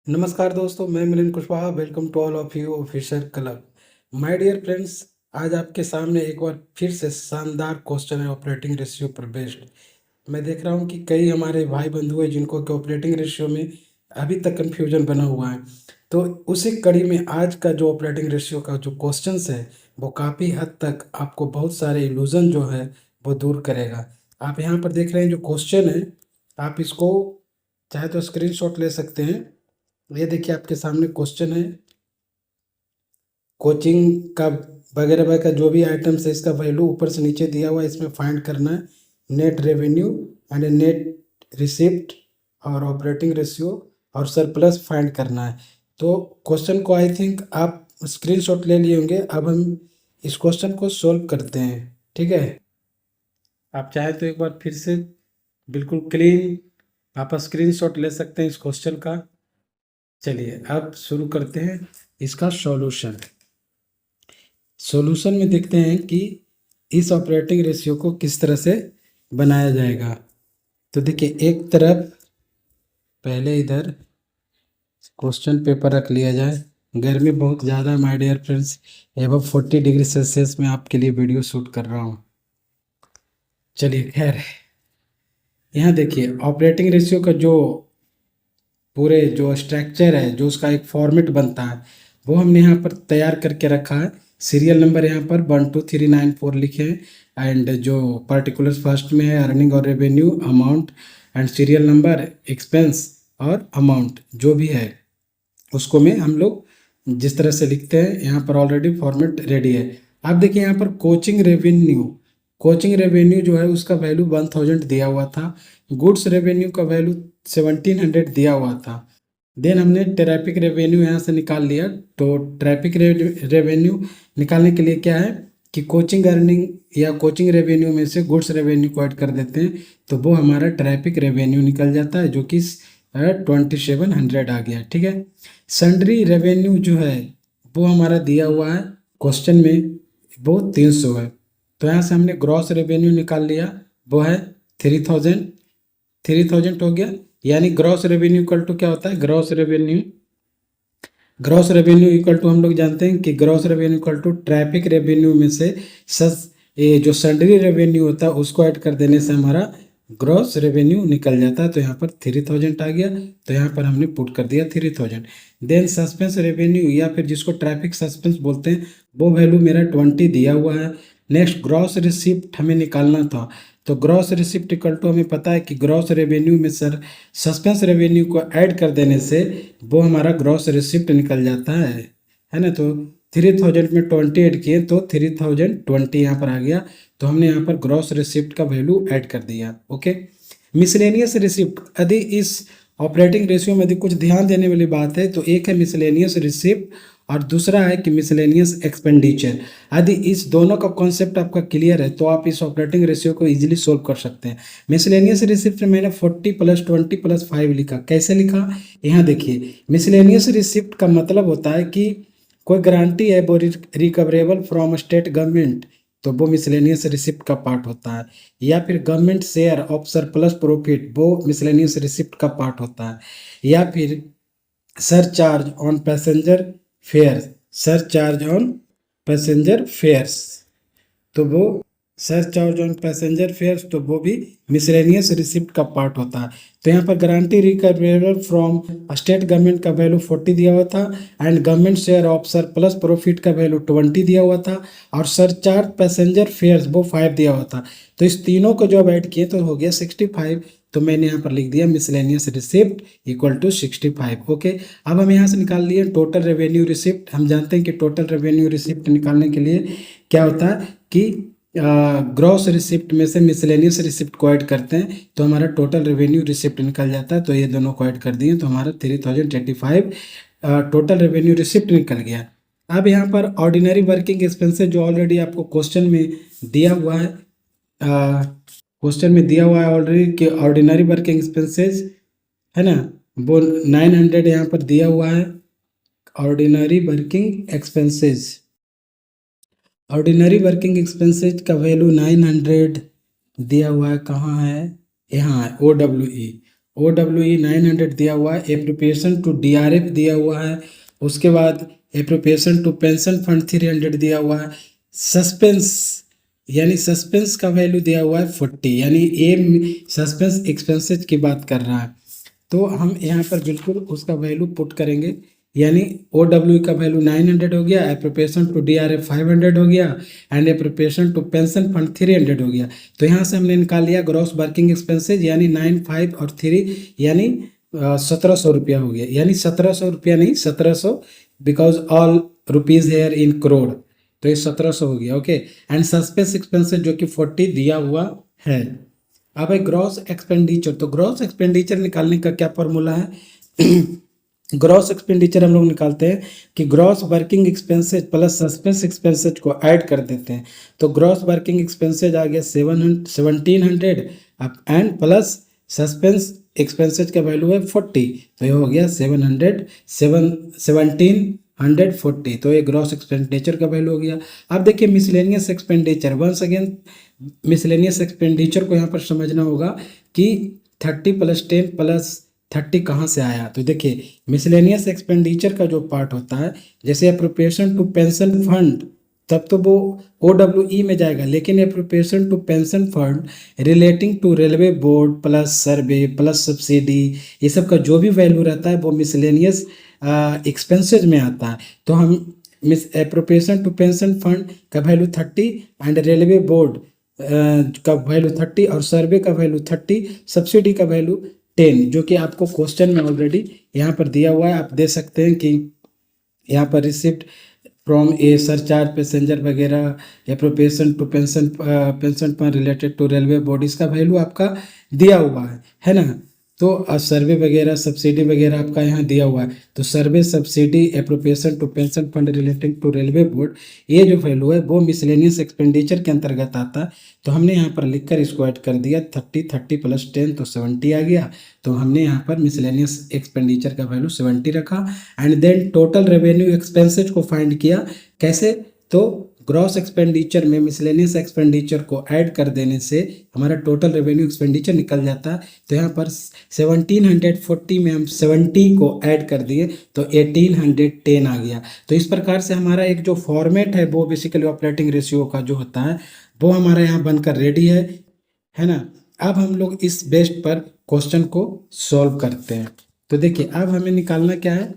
नमस्कार दोस्तों, मैं Milind Kushwaha. Welcome to all of you officer club. My dear friends, आज आपके सामने एक बार फिर से शानदार क्वेश्चन है ऑपरेटिंग रेशियो पर बेस्ड। मैं देख रहा हूँ कि कई हमारे भाई बंधु हैं जिनको कि ऑपरेटिंग रेशियो में अभी तक कन्फ्यूजन बना हुआ है। तो उसी कड़ी में आज का जो ऑपरेटिंग रेशियो का जो क्वेश्चंस है वो काफ़ी हद तक आपको बहुत सारे इल्यूजन जो है वो दूर करेगा। आप यहाँ पर देख रहे हैं जो क्वेश्चन है, आप इसको चाहे तो स्क्रीनशॉट ले सकते हैं। ये देखिए आपके सामने क्वेश्चन है, कोचिंग का वगैरह वगैरह का जो भी आइटम्स है इसका वैल्यू ऊपर से नीचे दिया हुआ है, इसमें फाइंड करना है net revenue and net receipt और ऑपरेटिंग रेशियो और सरप्लस फाइंड करना है। तो क्वेश्चन को आई थिंक आप स्क्रीनशॉट ले लिए होंगे। अब हम इस क्वेश्चन को सोल्व करते हैं, ठीक है। आप चाहे तो एक बार फिर से बिल्कुल क्लीन आप स्क्रीनशॉट ले सकते हैं इस क्वेश्चन का। चलिए अब शुरू करते हैं इसका सॉल्यूशन। सॉल्यूशन में देखते हैं कि इस ऑपरेटिंग रेशियो को किस तरह से बनाया जाएगा। तो देखिए, एक तरफ पहले इधर क्वेश्चन पेपर रख लिया जाए। गर्मी बहुत ज़्यादा है my dear friends, above 40 degree celsius में आपके लिए वीडियो शूट कर रहा हूँ। चलिए खैर, यहाँ देखिए ऑपरेटिंग रेशियो का जो पूरे जो स्ट्रक्चर है, जो उसका एक फॉर्मेट बनता है, वो हमने यहाँ पर तैयार करके रखा है। सीरियल नंबर यहाँ पर 12394 लिखे हैं एंड जो पर्टिकुलर्स फर्स्ट में है अर्निंग और revenue amount and serial number expense और अमाउंट जो भी है उसको में हम लोग जिस तरह से लिखते हैं यहाँ पर ऑलरेडी फॉर्मेट रेडी है। आप देखिए यहाँ पर कोचिंग रेवेन्यू जो है उसका वैल्यू 1000 दिया हुआ था, गुड्स रेवेन्यू का वैल्यू 1700 दिया हुआ था। देन हमने ट्रैफिक रेवेन्यू यहाँ से निकाल लिया। तो ट्रैफिक रेवेन्यू निकालने के लिए क्या है कि कोचिंग अर्निंग या कोचिंग रेवेन्यू में से गुड्स रेवेन्यू को ऐड कर देते हैं, तो वो हमारा ट्रैफिक रेवेन्यू निकल जाता है जो कि 2700 आ गया, ठीक है। सन्ड्री रेवेन्यू जो है वो हमारा दिया हुआ है क्वेश्चन में, वो 300 है। तो यहाँ से हमने ग्रॉस रेवेन्यू निकाल लिया, वो है 3000 हो गया। यानी ग्रॉस रेवेन्यू इक्वल टू क्या होता है, ग्रॉस रेवेन्यू इक्वल टू हम लोग जानते हैं कि gross revenue equal to traffic revenue में से ये जो सन्ड्री रेवेन्यू होता है उसको ऐड कर देने से हमारा ग्रॉस रेवेन्यू निकल जाता है। तो यहाँ पर 3000 आ गया, तो यहाँ पर हमने पुट कर दिया 3000। देन सस्पेंस रेवेन्यू या फिर जिसको ट्रैफिक सस्पेंस बोलते हैं वो वैल्यू मेरा 20 दिया हुआ है। नेक्स्ट ग्रॉस रिसिप्ट हमें निकालना था, तो ग्रॉस रिसिप्ट इक्वल टू हमें पता है कि ग्रॉस रेवेन्यू में सस्पेंस रेवेन्यू को ऐड कर देने से वो हमारा ग्रॉस रिसिप्ट निकल जाता है ना। तो 3000 में 20 ऐड किए तो 3020 यहाँ पर आ गया। तो हमने यहाँ पर ग्रॉस रिसिप्ट का वैल्यू ऐड कर दिया, ओके। मिसलेनियस रिसिप्ट, यदि इस ऑपरेटिंग रेशियो में यदि कुछ ध्यान देने वाली बात है तो एक है मिसलेनियस रिसिप्ट और दूसरा है कि मिसलेनियस एक्सपेंडिचर। यदि इस दोनों का कॉन्सेप्ट आपका क्लियर है तो आप इस ऑपरेटिंग रेशियो को इजीली सोल्व कर सकते हैं। मिसलेनियस रिसिप्ट में मैंने 40 + 20 + 5 लिखा। कैसे लिखा, यहाँ देखिए, मिसलेनियस रिसिप्ट का मतलब होता है कि कोई गारंटी है वो रिकवरेबल फ्रॉम स्टेट गवर्नमेंट, तो वो मिसलेनियस रिसिप्ट का पार्ट होता है। या फिर government share of surplus profit, वो मिसलेनियस रिसिप्ट का पार्ट होता है। या फिर सरचार्ज ऑन पैसेंजर फेयर्स, तो वो सरचार्ज ऑन पैसेंजर फेयर्स, तो वो भी मिसलेनियस रिसिप्ट का पार्ट होता है। तो यहाँ पर guarantee recoverable from state government का वैल्यू 40 दिया हुआ था and government share of surplus profit का वैल्यू 20 दिया हुआ था और सरचार्ज पैसेंजर फेयर्स वो 5 दिया हुआ था। तो इस तीनों को जब ऐड किए तो हो गया 65। तो मैंने यहाँ पर लिख दिया miscellaneous receipt equal to 65, okay. अब हम यहाँ से निकाल लिए टोटल रेवेन्यू रिसिप्ट। हम जानते हैं कि टोटल रेवेन्यू रिसिप्ट निकालने के लिए क्या होता है कि ग्रॉस रिसिप्ट में से मिसलेनियस रिसिप्ट को ऐड करते हैं तो हमारा टोटल रेवेन्यू रिसिप्ट निकल जाता है। तो ये दोनों को ऐड कर दिए तो हमारा 3085 टोटल रेवेन्यू रिसिप्ट निकल गया। अब यहाँ पर ऑर्डिनरी वर्किंग एक्सपेंसेस जो ऑलरेडी आपको क्वेश्चन में दिया हुआ है, ऑलरेडी कि ऑर्डिनरी वर्किंग एक्सपेंसेस है ना, वो 900 यहाँ पर दिया हुआ है। ऑर्डिनरी वर्किंग एक्सपेंसेज का वैल्यू 900 दिया हुआ है। कहाँ है, यहाँ है, OWE 900 दिया हुआ है, एप्रोप्रिएशन टू DRF दिया हुआ है, उसके बाद एप्रोप्रिएशन टू पेंशन फंड 300 दिया हुआ है, सस्पेंस यानी सस्पेंस का वैल्यू दिया हुआ है 40, यानी ये सस्पेंस एक्सपेंसेस की बात कर रहा है। तो हम यहाँ पर बिल्कुल उसका वैल्यू पुट करेंगे, यानी OWE का वैल्यू 900 हो गया, एप्रोप्रिएशन टू DRF 500 हो गया and appropriation to pension fund 300 हो गया। तो यहाँ से हमने निकाल लिया ग्रॉस वर्किंग एक्सपेंसेज, यानी 9, 5 और 3 यानी 1700 रुपया हो गया, यानी 1700 रुपया नहीं 1700, because all rupees here in crore, तो ये 1700 हो गया। ओके, एंड सस्पेंस एक्सपेंसेज जो कि 40 दिया हुआ है। अब है ग्रॉस एक्सपेंडिचर। तो ग्रॉस एक्सपेंडिचर निकालने का क्या फॉर्मूला है? ग्रॉस एक्सपेंडिचर हम लोग निकालते हैं कि gross working expenses plus suspense expenses को ऐड कर देते हैं। तो ग्रॉस वर्किंग एक्सपेंसेज आ गया 1700 एंड प्लस सस्पेंस एक्सपेंसेज का वैल्यू है 40, तो ये हो गया 1740। तो ये ग्रॉस एक्सपेंडिचर का वैल्यू हो गया। अब देखिए miscellaneous expenditure, once again miscellaneous expenditure को यहाँ पर समझना होगा कि 30 + 10 + 30 कहाँ से आया। तो देखिए मिसलेनियस एक्सपेंडिचर का जो पार्ट होता है, जैसे अप्रोप्रिएशन टू पेंशन फंड, तब तो वो OWE में जाएगा, लेकिन appropriation to pension fund relating to railway board plus survey plus subsidy, ये सब का जो भी वैल्यू रहता है वो मिसलेनियस एक्सपेंसेज में आता है। तो हम अप्रोप्रिएशन टू पेंशन फंड का वैल्यू 30 एंड रेलवे बोर्ड का वैल्यू 30 और सर्वे का वैल्यू 30, सब्सिडी का वैल्यू 10, जो कि आपको क्वेश्चन में ऑलरेडी यहाँ पर दिया हुआ है। आप दे सकते हैं कि यहाँ पर receipt from a surcharge passenger वगैरह, appropriation to pension fund related to railway board, इसका वैल्यू आपका दिया हुआ है ना। तो सर्वे वगैरह सब्सिडी वगैरह आपका यहाँ दिया हुआ है। तो survey subsidy appropriation to pension fund relating to railway board, ये जो वैल्यू है वो मिसलेनियस एक्सपेंडिचर के अंतर्गत आता है। तो हमने यहाँ पर लिखकर इसको ऐड कर दिया 30 + 10 तो 70 आ गया। तो हमने यहाँ पर मिसलेनियस एक्सपेंडिचर का वैल्यू 70 रखा and then total revenue expenses को फाइंड किया। कैसे? तो ग्रॉस एक्सपेंडिचर में मिसलेनियस एक्सपेंडिचर को ऐड कर देने से हमारा टोटल रेवेन्यू एक्सपेंडिचर निकल जाता है। तो यहाँ पर 1740 में हम 70 को ऐड कर दिए तो 1810 आ गया। तो इस प्रकार से हमारा एक जो फॉर्मेट है वो बेसिकली ऑपरेटिंग रेशियो का जो होता है वो हमारा यहाँ बनकर रेडी है ना। अब हम लोग इस बेस्ड पर क्वेश्चन को सॉल्व करते हैं। तो देखिए अब हमें निकालना क्या है,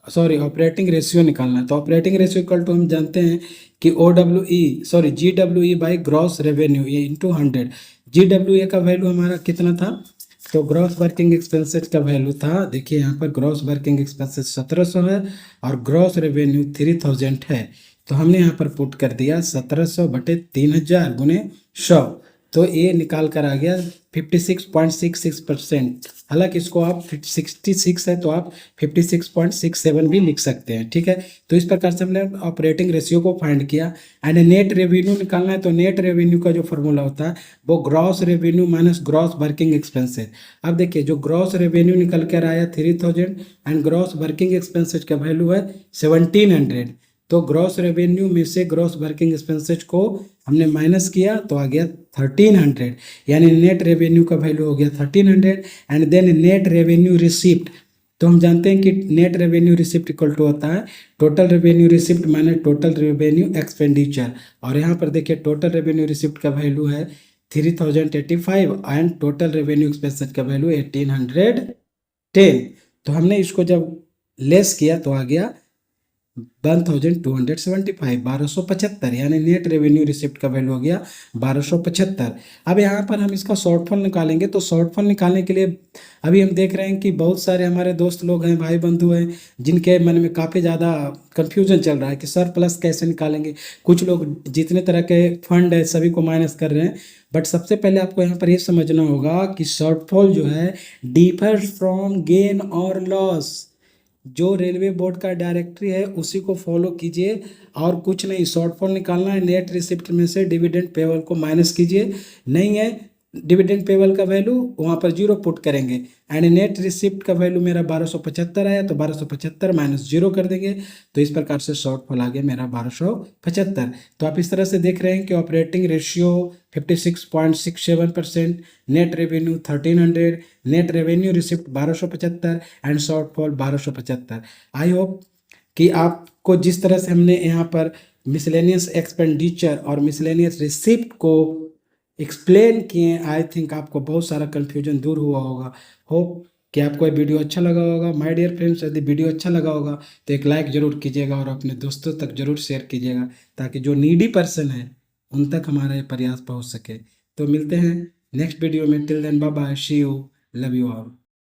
ऑपरेटिंग रेशियो निकालना है। तो ऑपरेटिंग रेशियो इक्वल टू हम जानते हैं कि GWE बाई ग्रॉस रेवेन्यू ये इंटू 100। GWE का वैल्यू हमारा कितना था? तो ग्रॉस वर्किंग एक्सपेंसेस का वैल्यू था, देखिए यहाँ पर ग्रॉस वर्किंग एक्सपेंसेस 1700 है और ग्रॉस रेवेन्यू 3000 है। तो हमने यहाँ पर पुट कर दिया 1700 बटे 3000 गुने 100, तो ये निकाल कर आ गया 56.66%। हालांकि इसको आप 66 है तो आप 56.67 भी लिख सकते हैं, ठीक है। तो इस प्रकार से हमने ऑपरेटिंग रेशियो को फाइंड किया एंड नेट रेवेन्यू निकालना है। तो नेट रेवेन्यू का जो फॉर्मूला होता है वो gross revenue minus gross working expenses. अब देखिए जो ग्रॉस रेवेन्यू निकल कर आया 3000 एंड ग्रॉस वर्किंग एक्सपेंसेस का वैल्यू है 1700। तो ग्रॉस रेवेन्यू में से ग्रॉस वर्किंग एक्सपेंसेज को हमने माइनस किया तो आ गया 1300, यानी नेट रेवेन्यू का वैल्यू हो गया 1300 and then net revenue receipt. तो हम जानते हैं कि net revenue receipt equal to होता है total revenue receipt minus total revenue expenditure. और यहाँ पर देखिए टोटल रेवेन्यू रिसिप्ट का वैल्यू है 3085 एंड टोटल रेवेन्यू एक्सपेंसेज का वैल्यू 1810। तो हमने इसको जब लेस किया तो आ गया 1275, 1275, यानी नेट रेवेन्यू रिसिप्ट का वैल्यू हो गया 1275। अब यहाँ पर हम इसका शॉर्टफॉल निकालेंगे। तो शॉर्टफॉल निकालने के लिए अभी हम देख रहे हैं कि बहुत सारे हमारे दोस्त लोग हैं, भाई बंधु हैं, जिनके मन में काफ़ी ज़्यादा कन्फ्यूजन चल रहा है कि सर प्लस कैसे निकालेंगे। कुछ लोग जितने तरह के फंड है सभी को माइनस कर रहे हैं, बट सबसे पहले आपको यहाँ पर ये समझना होगा कि शॉर्टफॉल जो है डिफर फ्रॉम गेन और लॉस। जो रेलवे बोर्ड का डायरेक्टरी है उसी को फॉलो कीजिए और कुछ नहीं। शॉर्टफॉल निकालना है, नेट रिसिप्ट में से डिविडेंड पेबल को माइनस कीजिए, नहीं है डिविडेंड पेबल का वैल्यू वहाँ पर 0 पुट करेंगे एंड नेट रिसिप्ट का वैल्यू मेरा 1275 आया, तो 1275 माइनस 0 कर देंगे, तो इस प्रकार से शॉर्टफॉल आ गया मेरा 1275। तो आप इस तरह से देख रहे हैं कि operating ratio 56.67%, net revenue 1300, net revenue receipt 1275 and shortfall 1275। I hope कि आपको जिस तरह से हमने यहाँ पर मिसलेनियस एक्सपेंडिचर और मिसलेनियस रिसिप्ट को एक्सप्लेन किए, आई थिंक आपको बहुत सारा कन्फ्यूजन दूर हुआ होगा। होप कि आपको ये वीडियो अच्छा लगा होगा। माय डियर फ्रेंड्स, यदि वीडियो अच्छा लगा होगा तो एक लाइक ज़रूर कीजिएगा और अपने दोस्तों तक ज़रूर शेयर कीजिएगा, ताकि जो नीडी पर्सन है उन तक हमारा ये प्रयास पहुंच सके। तो मिलते हैं नेक्स्ट वीडियो में। Till then bye bye, see you, love you all.